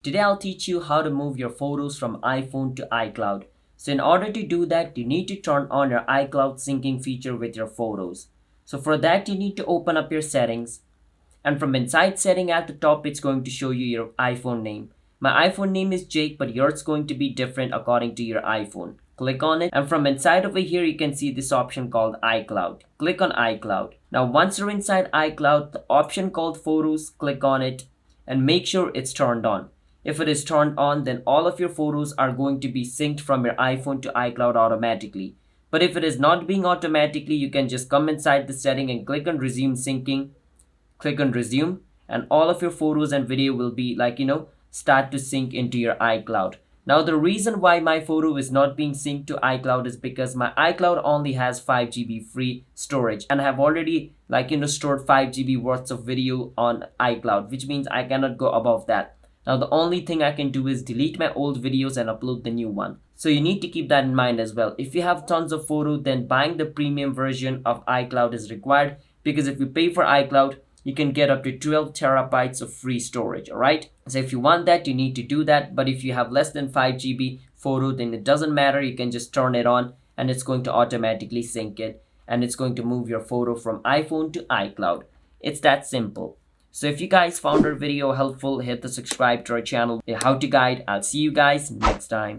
Today I'll teach you how to move your photos from iPhone to iCloud. So in order to do that, you need to turn on your iCloud syncing feature with your photos. So for that, you need to open up your settings, and from inside setting at the top, it's going to show you your iPhone name. My iPhone name is Jake, but yours is going to be different according to your iPhone. Click on it, and from inside over here you can see this option called iCloud. Click on iCloud. Now once you're inside iCloud, the option called photos, click on it and make sure it's turned on. If it is turned on, then all of your photos are going to be synced from your iPhone to iCloud automatically. But if it is not being automatically, you can just come inside the setting and click on resume syncing. Click on resume, and all of your photos and video will be start to sync into your iCloud. Now the reason why my photo is not being synced to iCloud is because my iCloud only has 5 GB free storage, and I have already stored 5 GB worth of video on iCloud, which means I cannot go above that. Now the only thing I can do is delete my old videos and upload the new one. So you need to keep that in mind as well. If you have tons of photos, then buying the premium version of iCloud is required, because if you pay for iCloud, you can get up to 12 terabytes of free storage. Alright, so if you want that, you need to do that. But if you have less than 5 GB photo, then it doesn't matter. You can just turn it on and it's going to automatically sync it, and it's going to move your photo from iPhone to iCloud. It's that simple. So if you guys found our video helpful, hit the subscribe to our channel, how to guide. I'll see you guys next time.